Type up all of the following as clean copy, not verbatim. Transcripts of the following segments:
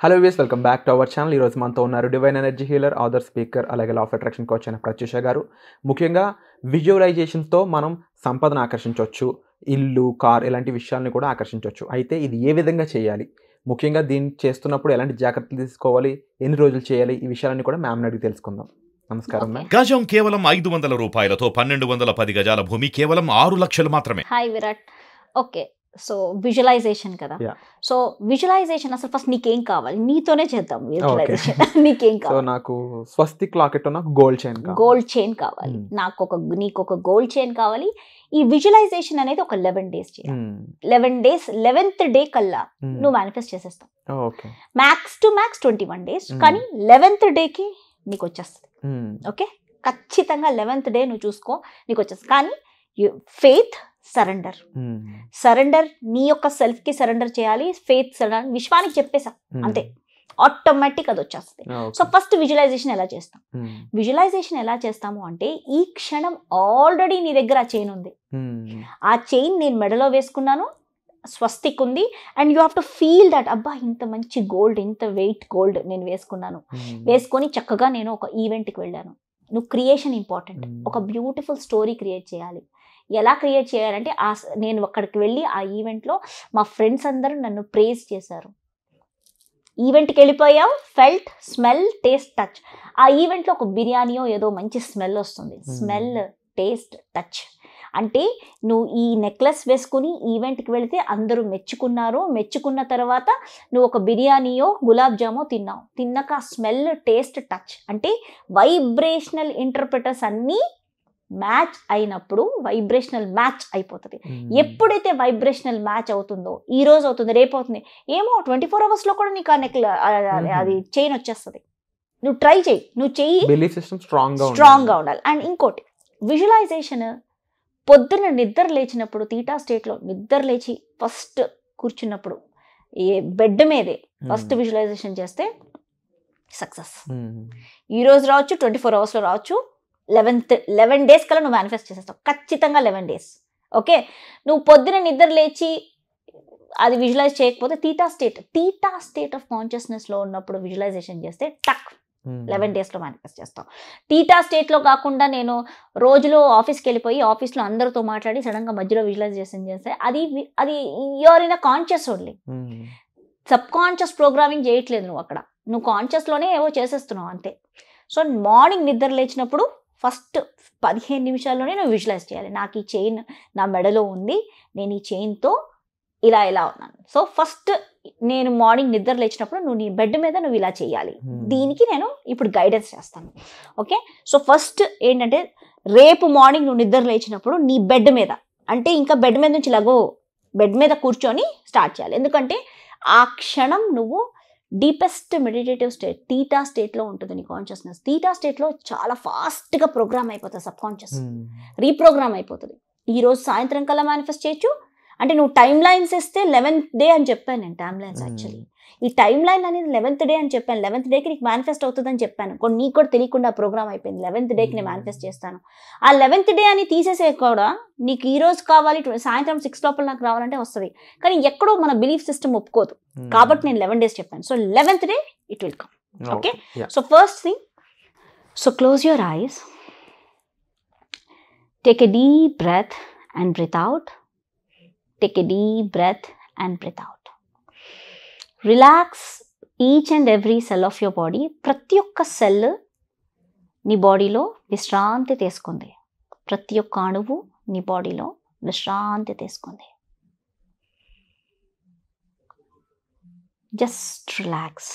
Hello views, welcome back to our channel. ఈరోజు మనతో ఉన్నారు divine energy healer, author speaker, అలాగే లా ఆఫ్ అట్రాక్షన్ కోచ్ అయిన ప్రత్యూష గారు. ముఖ్యంగా విజువలైజేషన్తో మనం సంపదను ఆకర్షించవచ్చు, ఇల్లు, కార్ ఇలాంటి విషయాలను కూడా ఆకర్షించవచ్చు. అయితే ఇది ఏ విధంగా చేయాలి, ముఖ్యంగా దీన్ని చేస్తున్నప్పుడు ఎలాంటి జాగ్రత్తలు తీసుకోవాలి, ఎన్ని రోజులు చేయాలి, ఈ విషయాలన్నీ కూడా మ్యామ్ని అడిగి తెలుసుకుందాం. నమస్కారం మ్యామ్. గజం కేవలం 500 రూపాయలతో 1210 గజాల భూమి కేవలం 6 లక్షలు మాత్రమే. Hi Virat. Okay, so visualization కదా. సో విజువలైజేషన్ అసలు ఫస్ట్ నీకేం కావాలి, నీతోనే చేద్దాం విజువలైజేషన్. నీకేం కావాలి? నాకు స్వస్తిక్ లాకెట్ ఉన్న గోల్డ్ చైన్ కావాలి. నీకు ఒక గోల్డ్ చైన్ కావాలి. ఈ విజువలైజేషన్ అనేది ఒక 11 days చేయాలి. 11 days 11th డే కల్లా నువ్వు మేనిఫెస్ట్ చేసేస్తావు. మ్యాక్స్ టు మ్యాక్స్ 21 days, కానీ 11th డేకి నీకు వచ్చేస్తుంది. ఓకే, ఖచ్చితంగా 11th డే నువ్వు చూసుకో, నీకు వచ్చేస్తుంది. కానీ ఫెయిత్, సరెండర్ నీ యొక్క సెల్ఫ్ కి సరెండర్ చేయాలి. ఫెయిత్, సరెండర్ విశ్వానికి చెప్పేసా అంతే, ఆటోమేటిక్ అది వచ్చేస్తుంది. సో ఫస్ట్ విజువలైజేషన్ ఎలా చేస్తాం? విజువలైజేషన్ ఎలా చేస్తాము అంటే, ఈ క్షణం ఆల్రెడీ నీ దగ్గర ఆ చైన్ ఉంది. ఆ చైన్ నేను మెడలో వేసుకున్నాను, స్వస్తిక్ ఉంది, and you have to feel that అబ్బా ఇంత మంచి గోల్డ్, ఇంత వెయిట్ గోల్డ్ నేను వేసుకున్నాను. వేసుకొని చక్కగా నేను ఒక ఈవెంట్కి వెళ్ళాను. నువ్వు క్రియేషన్ ఇంపార్టెంట్. ఒక బ్యూటిఫుల్ స్టోరీ క్రియేట్ చేయాలి. ఎలా క్రియేట్ చేయాలంటే, నేను అక్కడికి వెళ్ళి ఆ ఈవెంట్లో మా ఫ్రెండ్స్ అందరూ నన్ను ప్రేజ్ చేశారు. ఈవెంట్కి వెళ్ళిపోయావు, ఫెల్ట్, స్మెల్, టేస్ట్, టచ్. ఆ ఈవెంట్లో ఒక బిర్యానీయో ఏదో మంచి స్మెల్ వస్తుంది. స్మెల్, టేస్ట్, టచ్ అంటే నువ్వు ఈ నెక్లెస్ వేసుకుని ఈవెంట్కి వెళితే అందరూ మెచ్చుకున్నారు. మెచ్చుకున్న తర్వాత నువ్వు ఒక బిర్యానీయో గులాబ్ జామో తిన్నావు. తిన్నాక స్మెల్, టేస్ట్, టచ్ అంటే వైబ్రేషనల్ ఇంటర్ప్రిటర్స్ అన్నీ మ్యాచ్ అయినప్పుడు వైబ్రేషనల్ మ్యాచ్ అయిపోతుంది. ఎప్పుడైతే వైబ్రేషనల్ మ్యాచ్ అవుతుందో, ఈ రోజు అవుతుంది, రేపు అవుతుంది, ఏమో 24 hours కూడా నీకు ఆ అది చైన్ వచ్చేస్తుంది. నువ్వు ట్రై చేయి, నువ్వు చెయ్యి, బిలీఫ్ సిస్టమ్ స్ట్రాంగ్గా ఉండాలి. అండ్ ఇంకోటి, విజువలైజేషన్ పొద్దున్న నిద్ర లేచినప్పుడు, తీటా స్టేట్లో నిద్ర లేచి ఫస్ట్ కూర్చున్నప్పుడు ఏ బెడ్ మీదే ఫస్ట్ విజువలైజేషన్ చేస్తే సక్సెస్. ఈరోజు రావచ్చు, 24 hours రావచ్చు, 11 days కల్లా నువ్వు మేనిఫెస్ట్ చేసేస్తావు ఖచ్చితంగా. 11 days. ఓకే, నువ్వు పొద్దున నిద్ర లేచి అది విజువలైజ్ చేయకపోతే తీటా స్టేట్ ఆఫ్ కాన్షియస్నెస్లో ఉన్నప్పుడు విజువలైజేషన్ చేస్తే టక్ 11 days మేనిఫెస్ట్ చేస్తాం. తీటా స్టేట్లో కాకుండా నేను రోజులో ఆఫీస్కి వెళ్ళిపోయి ఆఫీస్లో అందరితో మాట్లాడి సడన్గా మధ్యలో విజువలైజేషన్ చేస్తే అది you are in a conscious only. Subconscious programming చేయట్లేదు నువ్వు అక్కడ, నువ్వు కాన్షియస్లోనే ఏవో చేసేస్తున్నావు అంతే. సో మార్నింగ్ నిద్ర లేచినప్పుడు ఫస్ట్ 15 నిమిషాల్లోనే నువ్వు విజువలైజ్ చేయాలి. నాకు ఈ చైన్ నా మెడలో ఉంది, నేను ఈ చైన్తో ఇలా ఉన్నాను. సో ఫస్ట్ నేను మార్నింగ్ నిద్ర లేచినప్పుడు నువ్వు నీ బెడ్ మీద నువ్వు ఇలా చేయాలి. దీనికి నేను ఇప్పుడు గైడెన్స్ చేస్తాను. ఓకే, సో ఫస్ట్ ఏంటంటే, రేపు మార్నింగ్ నువ్వు నిద్ర లేచినప్పుడు నీ బెడ్ మీద, అంటే ఇంకా బెడ్ మీద నుంచి బెడ్ మీద కూర్చొని స్టార్ట్ చేయాలి. ఎందుకంటే ఆ క్షణం నువ్వు డీపెస్ట్ మెడిటేటివ్ స్టేట్, తీటా స్టేట్లో ఉంటుంది నీ కాన్షియస్నెస్. తీటా స్టేట్లో చాలా ఫాస్ట్గా ప్రోగ్రామ్ అయిపోతుంది, సబ్ కాన్షియస్ రీప్రోగ్రామ్ అయిపోతుంది. ఈరోజు సాయంత్రం కల్లా మేనిఫెస్ట్ చేయొచ్చు. అంటే నువ్వు టైం లైన్స్ ఇస్తే 11th day అని చెప్పాను నేను. టైం లైన్స్ యాక్చువల్లీ ఈ టైం లైన్ అనేది 11th day అని చెప్పాను. 11th dayకి నీకు మేనిఫెస్ట్ అవుతుందని చెప్పాను. నీకు కూడా తెలియకుండా ప్రోగ్రామ్ అయిపోయింది. 11th dayకి నేను మేనిఫెస్ట్ చేస్తాను. ఆ 11th day అని తీసేసే కూడా నీకు ఈ రోజు కావాలి, సాయంత్రం 6 లోపల నాకు రావాలంటే వస్తుంది. కానీ ఎక్కడో మన బిలీఫ్ సిస్టమ్ ఒప్పుకోదు కాబట్టి నేను 11 days చెప్పాను. So 11th day it will come. Okay, so first thing, so close your eyes, take a deep breath and breathe out. Take a deep breath and breathe out. Relax each and every cell of your body. ప్రతి ఒక్క cell నీ బాడీలో విశ్రాంతి తీసుకుంది. ప్రతి ఒక్క అణువు నీ బాడీలో విశ్రాంతి తీసుకుంది. Just relax.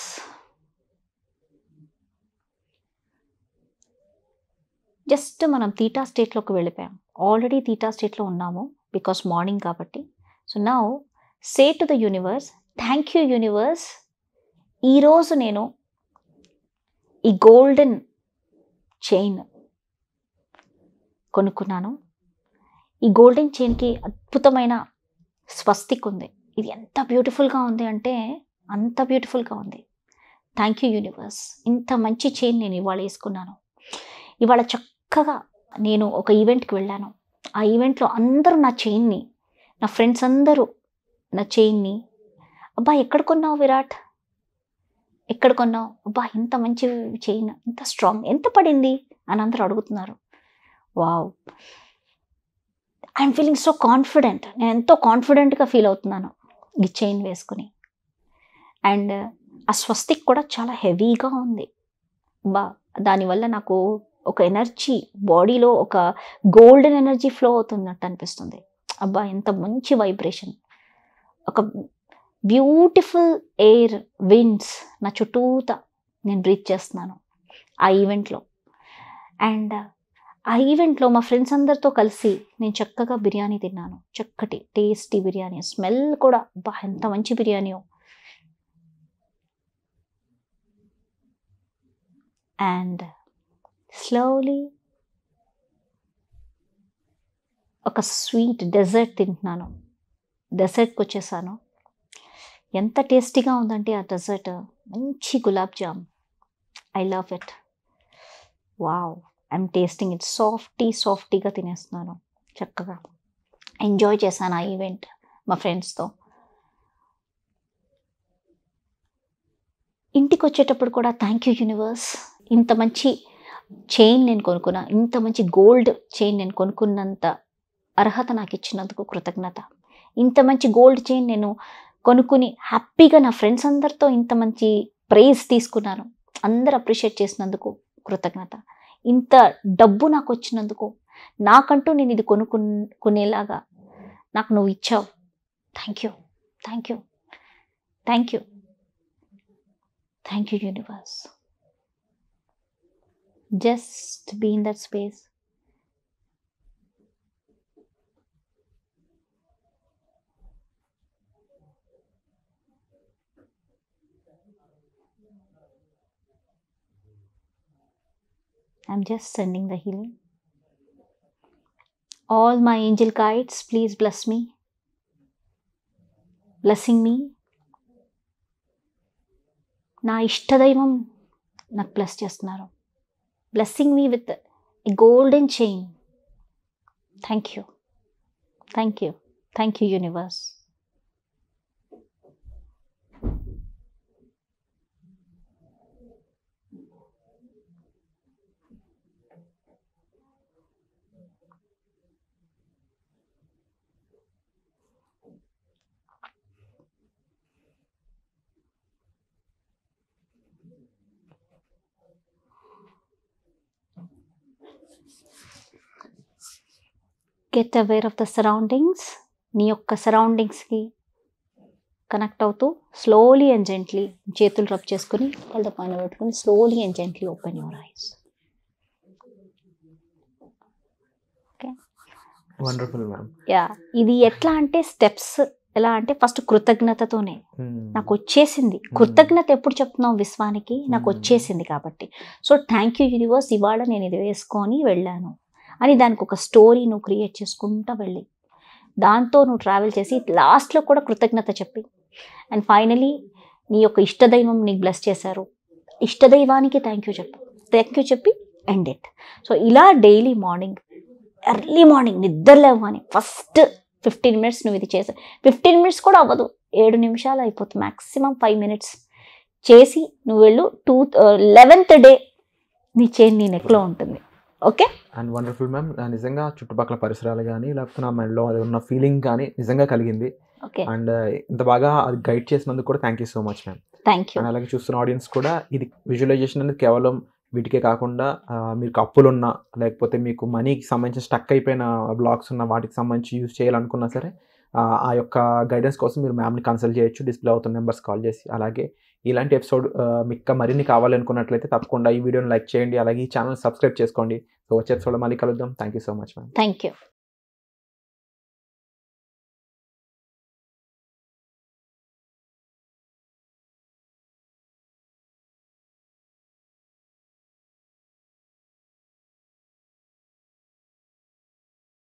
జస్ట్ మనం తీటా స్టేట్లోకి వెళ్ళిపోయాం. ఆల్రెడీ తీటా స్టేట్లో ఉన్నాము బికాస్ మార్నింగ్ కాబట్టి. So now say to the universe, thank you universe, ఈరోజు నేను ఈ గోల్డెన్ చైన్ కొనుక్కున్నాను. ఈ గోల్డెన్ చైన్కి అద్భుతమైన స్వస్తిక్ ఉంది. ఇది ఎంత బ్యూటిఫుల్గా ఉంది అంటే అంత బ్యూటిఫుల్గా ఉంది. థ్యాంక్ యూ యూనివర్స్, ఇంత మంచి చైన్ నేను ఇవాళ వేసుకున్నాను. ఇవాళ చక్కగా నేను ఒక ఈవెంట్కి వెళ్ళాను. ఆ ఈవెంట్లో అందరూ నా చైన్ని, నా ఫ్రెండ్స్ అందరూ నా చైన్ని, అబ్బా ఎక్కడ కొన్నావు విరాట్, ఎక్కడ కొన్నావు, అబ్బా ఇంత మంచి చైన్, ఇంత స్ట్రాంగ్, ఎంత పడింది అని అందరూ అడుగుతున్నారు. Wow, I'm feeling so confident. నేను ఎంతో కాన్ఫిడెంట్గా ఫీల్ అవుతున్నాను ఈ చైన్ వేసుకుని. అండ్ ఆ స్వస్తిక్ కూడా చాలా హెవీగా ఉంది. బా, దానివల్ల నాకు ఒక ఎనర్జీ, బాడీలో ఒక గోల్డెన్ ఎనర్జీ ఫ్లో అవుతున్నట్టు అనిపిస్తుంది. అబ్బా ఎంత మంచి వైబ్రేషన్, ఒక బ్యూటిఫుల్ ఎయిర్, విండ్స్ నా చుట్టూతా నేను బ్రీత్ చేస్తున్నాను ఆ ఈవెంట్లో. అండ్ ఆ ఈవెంట్లో మా ఫ్రెండ్స్ అందరితో కలిసి నేను చక్కగా బిర్యానీ తిన్నాను. చక్కటి టేస్టీ బిర్యానీ, స్మెల్ కూడా అబ్బా ఎంత మంచి బిర్యానీయో. అండ్ స్లోలీ ఒక స్వీట్ డెజర్ట్ తింటున్నాను. డెజర్ట్కి వచ్చేసాను. ఎంత టేస్టీగా ఉందంటే ఆ డెజర్ట్, మంచి gulab jam. I love it. Wow, I'm tasting it. సాఫ్టీగా తినేస్తున్నాను. చక్కగా ఎంజాయ్ చేశాను ఆ ఈవెంట్ మా ఫ్రెండ్స్తో. ఇంటికి వచ్చేటప్పుడు కూడా థ్యాంక్ యూ యూనివర్స్, ఇంత మంచి చైన్ నేను కొనుక్కున్నా, ఇంత మంచి గోల్డ్ చైన్ నేను కొనుక్కున్నంత అర్హత నాకు ఇచ్చినందుకు కృతజ్ఞత. ఇంత మంచి గోల్డ్ చైన్ నేను కొనుక్కుని హ్యాపీగా నా ఫ్రెండ్స్ అందరితో ఇంత మంచి ప్రైజ్ తీసుకున్నాను. అందరు అప్రిషియేట్ చేసినందుకు కృతజ్ఞత. ఇంత డబ్బు నాకు వచ్చినందుకు, నాకంటూ నేను ఇది కొనేలాగా నాకు నువ్వు ఇచ్చావు. Thank you, thank you, thank you, thank you universe. Just be in that space. I'm just sending the healing. All my angel guides, please bless me. Blessing me. నా ఇష్టదైవం నాకు బ్లెస్ చేస్తున్నారు. Blessing me with a golden chain. Thank you. Thank you. Thank you, universe. Get aware of the surroundings. నీ యొక్క సరౌండింగ్స్కి connect అవుతూ slowly and gently చేతులు rub చేసుకుని వాళ్ళ పైన పెట్టుకుని slowly and gently open your eyes. Okay, wonderful ma'am. Yeah, ఇది ఎట్లా అంటే స్టెప్స్ ఎలా అంటే ఫస్ట్ కృతజ్ఞతతోనే నాకు వచ్చేసింది. కృతజ్ఞత ఎప్పుడు చెప్తున్నాం విశ్వానికి, నాకు వచ్చేసింది కాబట్టి. సో థ్యాంక్ యూ యూనివర్స్, ఇవాళ నేను ఇది వేసుకొని వెళ్ళాను అని దానికి ఒక స్టోరీ నువ్వు క్రియేట్ చేసుకుంటూ వెళ్ళి దాంతో నువ్వు ట్రావెల్ చేసి లాస్ట్లో కూడా కృతజ్ఞత చెప్పి అండ్ ఫైనలీ నీ యొక్క ఇష్టదైవం నీకు బ్లెస్ చేశారు, ఇష్టదైవానికి థ్యాంక్ యూ చెప్పి ఎండ్ ఇట్. సో ఇలా డైలీ మార్నింగ్, ఎర్లీ మార్నింగ్ నిద్ర లేవని ఫస్ట్ 15 minutes నువ్వు ఇది చేసావు. 15 minutes కూడా అవ్వదు, 7 నిమిషాలు అయిపోతుంది, మ్యాక్సిమం 5 minutes చేసి నువ్వు వెళ్ళు. 11th డే నీ చైన్ నీ నెక్లో ఉంటుంది. Okay, and wonderful ma'am. నిజంగా చుట్టుపక్కల పరిసరాలు కానీ లేకపోతే నా మైండ్లో అది ఉన్న ఫీలింగ్ కానీ నిజంగా కలిగింది. ఓకే, అండ్ ఇంత బాగా అది గైడ్ చేసినందుకు కూడా thank you so much ma'am. Thank you. And అలాగే చూస్తున్న ఆడియన్స్ కూడా ఇది విజువలైజేషన్ అనేది కేవలం వీటికే కాకుండా మీకు అప్పులున్నా లేకపోతే మీకు మనీకి సంబంధించిన స్టక్ అయిపోయిన బ్లాక్స్ ఉన్న వాటికి సంబంధించి యూజ్ చేయాలనుకున్నా సరే ఆ యొక్క గైడెన్స్ కోసం మీరు మ్యామ్ని కన్సల్ట్ చేయొచ్చు, డిస్ప్లే అవుతున్న నెంబర్స్ కాల్ చేసి. అలాగే ఇలాంటి ఎపిసోడ్ మీకు మరిన్ని కావాలనుకున్నట్లయితే తప్పకుండా ఈ వీడియోని లైక్ చేయండి, అలాగే ఈ ఛానల్ సబ్స్క్రైబ్ చేసుకోండి. సో వచ్చే ఎపిసోడ్లో మళ్ళీ కలుద్దాం. Thank you so much ma'am. Thank you.